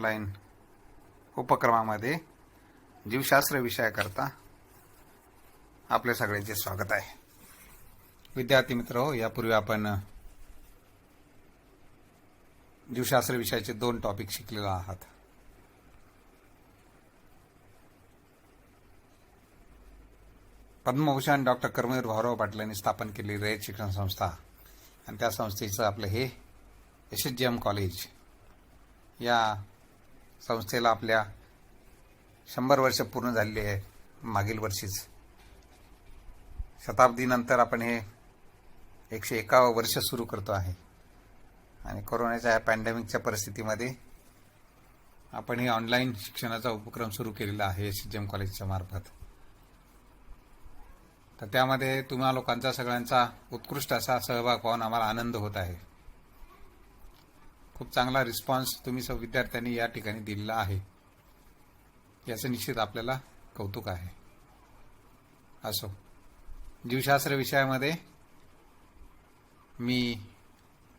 Online उपक्रमामध्ये जीवशास्त्र विषयाकरता आपल्या सगळ्यांचे स्वागत आहे. विद्यार्थी मित्र, यापूर्वी आपण जीवशास्त्र विषयाचे 2 टॉपिक शिकलेलो आहात. पद्मभूषण डॉक्टर कर्मवीर भाऊराव पाटील यांनी स्थापन केलेली रयत शिक्षण संस्था आणि त्या संस्थेचं आपलं हे SHGM कॉलेज, या संस्थेला आपल्या 100 वर्ष पूर्ण झालेली आहे. मागील वर्षीच शताब्दीनंतर आपण हे 101 वर्ष सुरू करतो आहे आणि कोरोनाच्या या पॅन्डेमिकच्या परिस्थितीमध्ये आपण हे ऑनलाईन शिक्षणाचा उपक्रम सुरू केलेला आहे SHGM कॉलेजच्या मार्फत. तर त्यामध्ये तुम्हा लोकांचा सगळ्यांचा उत्कृष्ट असा सहभाग पाहून आम्हाला आनंद होत आहे. खूप चांगला रिस्पॉन्स तुम्ही सर्व विद्यार्थ्यांनी या ठिकाणी दिलेला आहे, याचं निश्चित आपल्याला कौतुक आहे. असो, जीवशास्त्र विषयामध्ये मी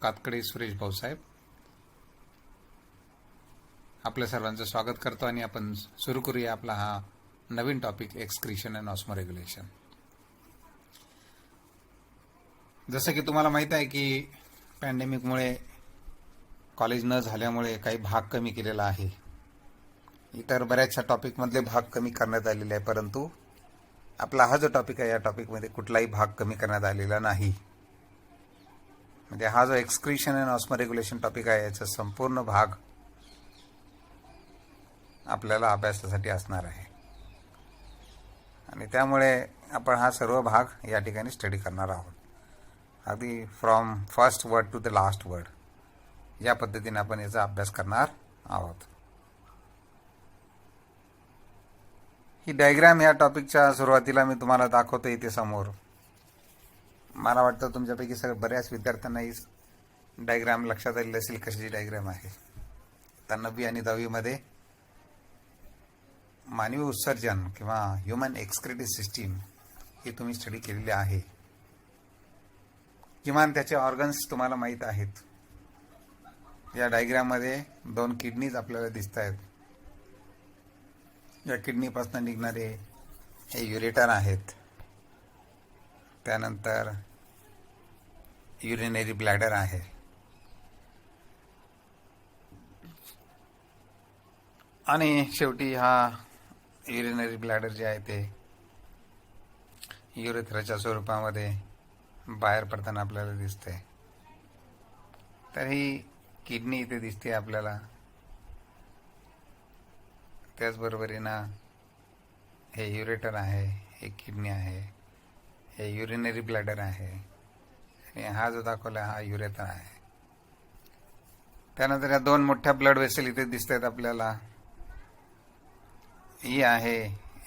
कातकडे सुरेश भाऊसाहेब आपल्या सर्वांचं स्वागत करतो आणि आपण सुरू करूया आपला हा नवीन टॉपिक, एक्सक्रीशन अँड ऑस्मोरेग्युलेशन. जसं की तुम्हाला माहीत आहे की पॅन्डेमिकमुळे कॉलेज न झाल्यामुळे काही भाग कमी केलेला आहे. इतर बऱ्याचशा टॉपिकमधले भाग कमी करण्यात आलेले आहे, परंतु आपला हा जो टॉपिक आहे या टॉपिकमध्ये कुठलाही भाग कमी करण्यात आलेला नाही. म्हणजे हा जो एक्सक्रीशन अँड ऑस्मोरेग्युलेशन टॉपिक आहे याचा संपूर्ण भाग आपल्याला अभ्यासासाठी असणार आहे आणि त्यामुळे आपण हा सर्व भाग या ठिकाणी स्टडी करणार आहोत. अगदी from first word to the last word या पद्धतीने आपण याचा अभ्यास करणार आहोत. ही डायग्राम या टॉपिकच्या सुरुवातीला मी तुम्हाला दाखवतो इथे समोर. मला वाटतं तुमच्यापैकी बऱ्याच विद्यार्थ्यांना ही डायग्राम लक्षात आलेली असेल कशाची डायग्राम आहे. तर 9वी आणि 10वीमध्ये मानवी उत्सर्जन किंवा ह्युमन एक्सक्रीटिव्ह सिस्टीम ही तुम्ही स्टडी केलेली आहे. किमान त्याचे ऑर्गन्स तुम्हाला माहीत आहेत. या डायग्राममध्ये 2 किडनीज आपल्याला दिसत आहेत. या किडनीपासून निघणारे हे युरेटर आहेत. त्यानंतर युरिनरी ब्लॅडर आहे आणि शेवटी हा युरिनरी ब्लॅडर जे आहे ते युरेथ्राच्या स्वरूपामध्ये बाहेर पडताना आपल्याला दिसते. तर ही किडनी इथे दिसते आपल्याला. त्याचबरोबरीनं हे युरेटर आहे, हे किडनी आहे, हे युरिनरी ब्लॅडर आहे आणि हा जो दाखवला हा युरेथर आहे. त्यानंतर या 2 मोठ्या ब्लड वेसल इथे दिसत आहेत आपल्याला. ही आहे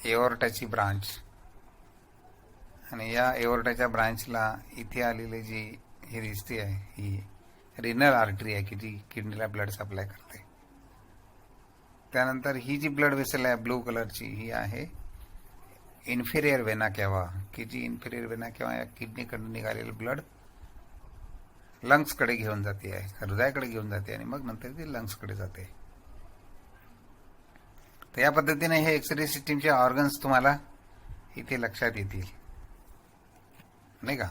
एओर्टाची ब्रांच आणि या एओर्टाच्या ब्रांचला इथे आलेली जी ही दिसते आहे ही रिनल आर्टरी आहे की जी किडनीला ब्लड सप्लाय करते. त्यानंतर ही जी ब्लड वेसल आहे ब्लू कलरची ही आहे इन्फिरियर वेना केवा की जी इन्फिरियर वेना केवा या किडनीकडून निघालेलं ब्लड लंग्सकडे घेऊन जाते आहे, हृदयाकडे घेऊन जाते आणि मग नंतर ती लंग्सकडे जाते. तर या पद्धतीने हे एक्सरे सिस्टीमचे ऑर्गन्स तुम्हाला इथे लक्षात येतील, नाही का.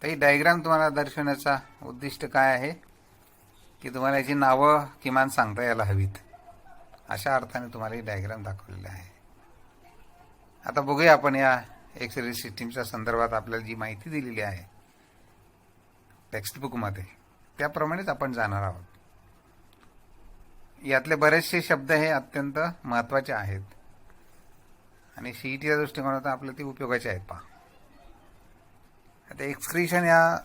तर ही डायग्राम तुम्हाला दर्शवण्याचा उद्दिष्ट काय आहे की तुम्हाला याची नावं किमान सांगता यायला हवीत, अशा अर्थाने तुम्हाला ही डायग्राम दाखवलेली आहे. आता बघूया आपण या एक्सरे सिस्टीमच्या संदर्भात आपल्याला जी माहिती दिलेली आहे टेक्स्टबुकमध्ये त्याप्रमाणेच आपण जाणार आहोत. यातले बरेचसे शब्द हे अत्यंत महत्त्वाचे आहेत आणि CETच्या दृष्टिकोनातून आपल्याला ते उपयोगाचे आहेत. पहा, आता एक्सक्रीशन या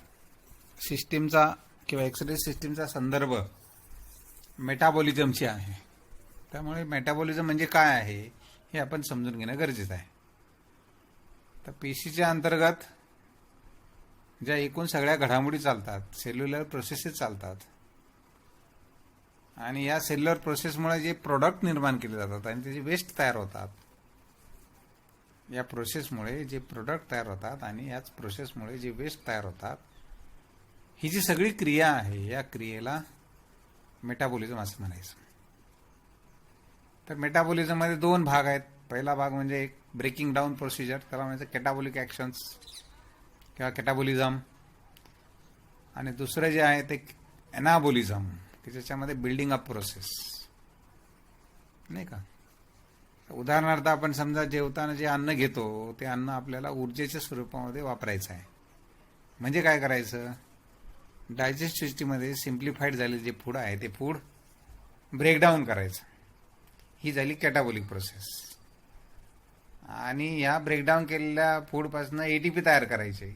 सिस्टीमचा किंवा एक्सरे सिस्टीमचा संदर्भ मेटाबॉलिझमची आहे. त्यामुळे मेटाबॉलिझम म्हणजे काय आहे हे आपण समजून घेणं गरजेचं आहे. तर पेशीच्या अंतर्गत ज्या एकूण सगळ्या घडामोडी चालतात, सेल्युलर प्रोसेसेस चालतात आणि या सेल्युलर प्रोसेसमुळे जे प्रोडक्ट निर्माण केले जातात आणि त्याचे वेस्ट तयार होतात या प्रोसेसमुळे जे प्रोडक्ट तयार होतात आणि याच प्रोसेसमुळे जे वेस्ट तयार होतात, ही जी सगळी क्रिया आहे, या क्रियेला मेटाबॉलिझम असं म्हणायचं. तर मेटाबॉलिझममध्ये 2 भाग आहेत. पहिला भाग म्हणजे एक ब्रेकिंग डाऊन प्रोसिजर, त्याला म्हणायचं कॅटाबॉलिक ॲक्शन्स किंवा कॅटाबॉलिझम. आणि दुसरं जे आहे ते एनाबॉलिझम, की ज्याच्यामध्ये बिल्डिंग अप प्रोसेस, नाही का. उदाहरणार्थ आपण समजा जेवताना जे अन्न घेतो ते अन्न आपल्याला ऊर्जेच्या स्वरूपामध्ये वापरायचं आहे. म्हणजे काय करायचं, डायजेस्ट सिस्टीममध्ये सिम्प्लिफाईड झालेले जे फूड आहे ते फूड ब्रेकडाऊन करायचं. ही झाली कॅटाबॉलिक प्रोसेस. आणि ह्या ब्रेकडाऊन केलेल्या फूडपासून एटीपी तयार करायचे,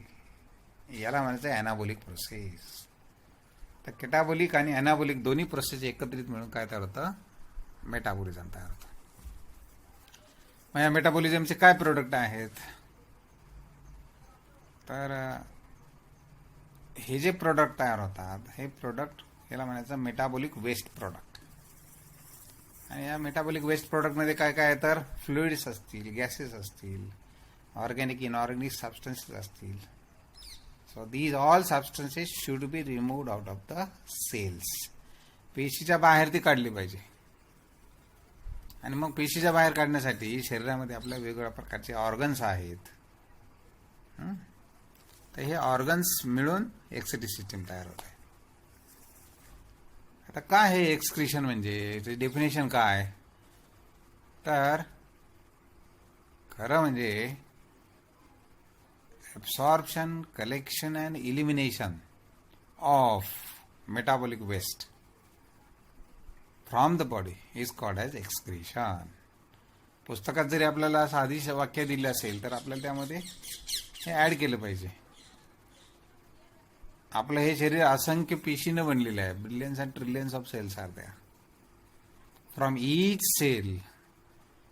याला म्हणायचं एनाबॉलिक प्रोसेस. तर कॅटाबॉलिक आणि एनाबॉलिक दोन्ही प्रोसेस एकत्रित मिळून काय तयार होतं, मेटाबॉलिझम तयार होतं. मग या मेटाबॉलिझमचे काय प्रोडक्ट आहेत, तर हे जे प्रोडक्ट तयार होतात हे प्रोडक्ट याला म्हणायचं मेटाबॉलिक वेस्ट प्रोडक्ट. आणि या मेटाबॉलिक वेस्ट प्रोडक्टमध्ये काय काय आहे, तर फ्लुइड्स असतील, गॅसेस असतील, ऑर्गॅनिक इनऑर्गॅनिक सबस्टन्सेस असतील. So these all substances should be removed out of the cells. पेशीच्या बाहेर ती काढली पाहिजे. आणि मग पेशीच्या बाहेर काढण्यासाठी शरीरामध्ये आपल्या वेगवेगळ्या प्रकारचे ऑर्गन्स आहेत. तर हे ऑर्गन्स मिळून एक्सक्रीटरी सिस्टीम तयार होते. आता काय हे एक्सक्रीशन म्हणजे, डेफिनेशन काय, तर खरं म्हणजे absorption, collection and elimination of metabolic waste from the body is called as excretion. पुस्तकात जरी आपल्याला साधी वाक्य दिली असेल तर आपल्याला त्यामध्ये हे ॲड केलं पाहिजे. आपलं हे शरीर असंख्य पेशीनं बनलेलं आहे. Billions and trillions of cells are there. From each cell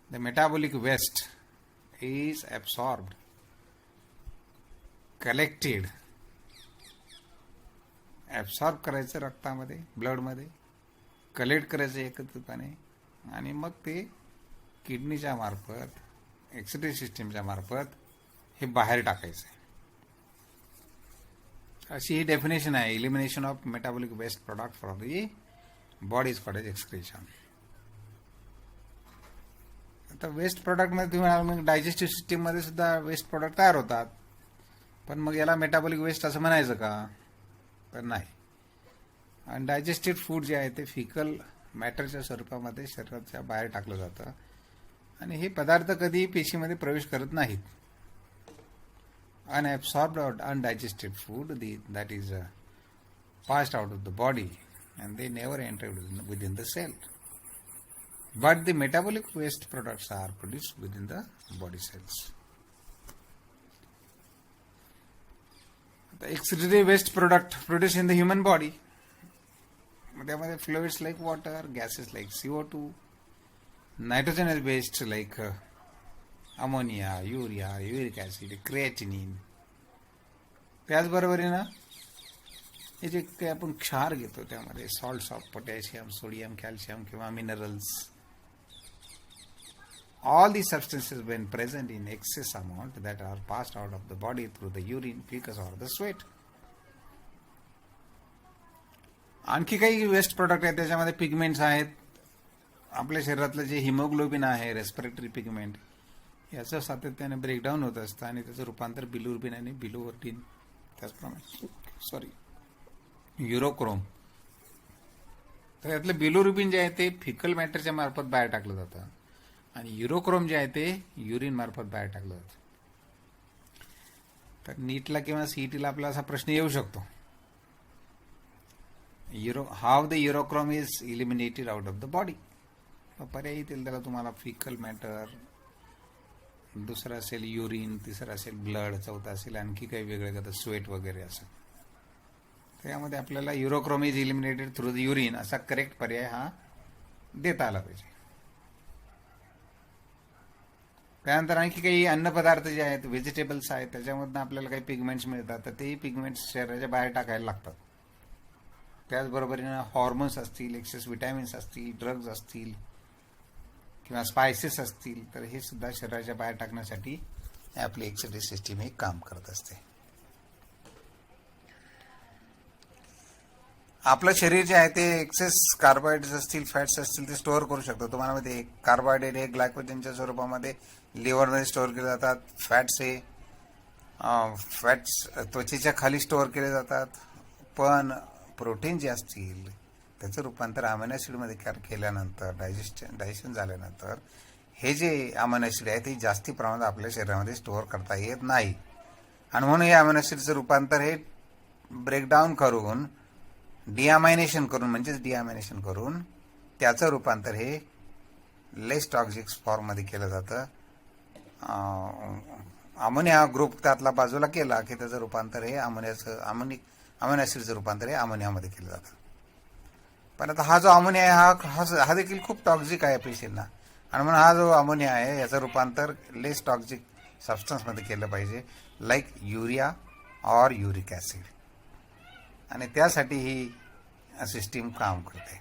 the metabolic waste is absorbed, collected. Absorb करायचं रक्तामध्ये, ब्लडमध्ये, कलेक्ट करायचं एकत्रितपणे, आणि मग ते किडनीच्या मार्फत, एक्सक्रीटरी सिस्टीमच्या मार्फत हे बाहेर टाकायचं आहे. अशी ही डेफिनेशन आहे. Elimination of metabolic waste product from the body is called as excretion. आता वेस्ट प्रोडक्टमध्ये तुम्ही म्हणाल डायजेस्टिव्ह सिस्टीममध्ये सुद्धा वेस्ट प्रोडक्ट तयार होतात, पण मग याला मेटाबॉलिक वेस्ट असं म्हणायचं का, तर नाही. आणि डायजेस्टेड फूड जे आहे ते फिकल मॅटरच्या स्वरूपामध्ये शरीराच्या बाहेर टाकलं जातं, आणि हे पदार्थ कधी पेशीमध्ये प्रवेश करत नाहीत. Unabsorbed or undigested food that is passed out of the body, and they never enter within the cell. But the metabolic waste products are produced within the body cells. The excretory waste product produced in the human body, त्यामध्ये fluids like water, gases like CO2, nitrogen based like ammonia, urea, uric acid, creatinine. त्याचबरोबरीनं हे जे काही आपण क्षार घेतो त्यामध्ये salts of potassium, sodium, calcium किंवा minerals, all the substances when present in excess amount that are passed out of the body through the urine, faeces or the sweat. आणखी काही वेस्ट प्रोडक्ट आहेत, त्याच्यामध्ये पिगमेंट्स आहेत. आपल्या शरीरातलं जे haemoglobin आहे, respiratory pigment, याचं सातत्याने ब्रेकडाऊन होत असतं आणि त्याचं रूपांतर बिलिरुबिन आणि बिलिरुबिन, त्याचप्रमाणे युरोक्रोम. तर यातलं बिलिरुबिन जे आहे ते फिकल मॅटरच्या मार्फत बाहेर टाकलं जातं, आणि युरोक्रोम जे आहे ते युरिन मार्फत बाहेर टाकलं जातं. तर नीटला किंवा सीईटीला आपला असा प्रश्न येऊ शकतो, how the urochrome is eliminated out of the body. पर्याय येतील त्याला तुम्हाला, फिकल मॅटर, दुसरं असेल युरिन, तिसरं असेल ब्लड, चौथा असेल आणखी काही वेगळं का स्वेट वगैरे असं. त्यामध्ये आपल्याला urochrome is eliminated through the urine असा करेक्ट पर्याय हा देता आला पाहिजे. त्यानंतर आणखी काही अन्नपदार्थ जे आहेत, व्हेजिटेबल्स आहेत, त्याच्यामधून आपल्याला काही पिगमेंट्स मिळतात, तर तेही पिगमेंट्स शरीराच्या बाहेर टाकायला लागतात. त्याचबरोबरीनं हॉर्मोन्स असतील, एक्सेस विटॅमिन्स असतील, ड्रग्ज असतील किंवा स्पायसेस असतील, तर हे सुद्धा शरीराच्या बाहेर टाकण्यासाठी आपली एक्सिडी सिस्टीम ही काम करत असते. आपलं शरीर जे आहे ते एक्सेस कार्बोहायड्रेट्स असतील, फॅट्स असतील ते स्टोअर करू शकतो. तुम्हाला माहिती आहे कार्बोहायड्रेट हे ग्लायकोजनच्या स्वरूपामध्ये लिव्हरमध्ये स्टोअर केले जातात. फॅट्स त्वचेच्या खाली स्टोअर केले जातात. पण प्रोटीन जे असतील त्याचं रूपांतर अमायनो ॲसिडमध्ये केल्यानंतर डायजेशन झाल्यानंतर हे जे अमायनो ॲसिड आहे ते जास्ती प्रमाणात आपल्या शरीरामध्ये स्टोअर करता येत नाही. आणि म्हणून हे अमायनो ॲसिडचं रूपांतर हे ब्रेकडाऊन करून डिअमायनेशन करून त्याचं रूपांतर हे लेस टॉक्सिक फॉर्ममध्ये केलं जातं. अमोनिया ग्रुप त्यातला बाजूला केला की त्याचं रूपांतर हे अमोनिया ॲसिडचं रूपांतर हे अमोनियामध्ये केलं जातं. पण आता हा जो अमोनिया आहे हा देखील खूप टॉक्सिक आहे पेशींना. आणि म्हणून हा जो अमोनिया आहे याचं रूपांतर लेस टॉक्सिक सबस्टन्समध्ये केलं पाहिजे, like urea or uric acid. आणि त्यासाठी ही सिस्टीम काम करते.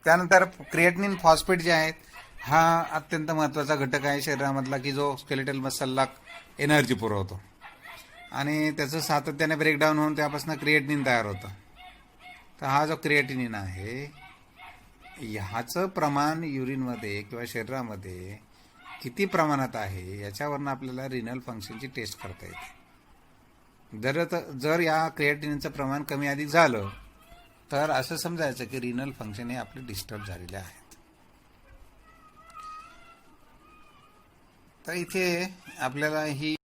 त्यानंतर क्रिएटिनिन फॉस्फेट जे आहेत हा अत्यंत महत्त्वाचा घटक आहे शरीरामधला की जो स्केलेटल मसलला एनर्जी पुरवतो. आणि त्याचं सातत्याने ब्रेकडाऊन होऊन त्यापासून क्रिएटिनिन तयार होतं. तर हा जो क्रिएटिनिन आहे ह्याचं प्रमाण युरिनमध्ये किंवा शरीरामध्ये किती प्रमाणात आहे याच्यावरनं आपल्याला रिनल फंक्शनची टेस्ट करता येते. जर या क्रिएटिनिनचं प्रमाण कमी अधिक झालं तर असं समजायचं की रिनल फंक्शन हे आपले डिस्टर्ब झालेले आहेत. तर इथे आपल्याला ही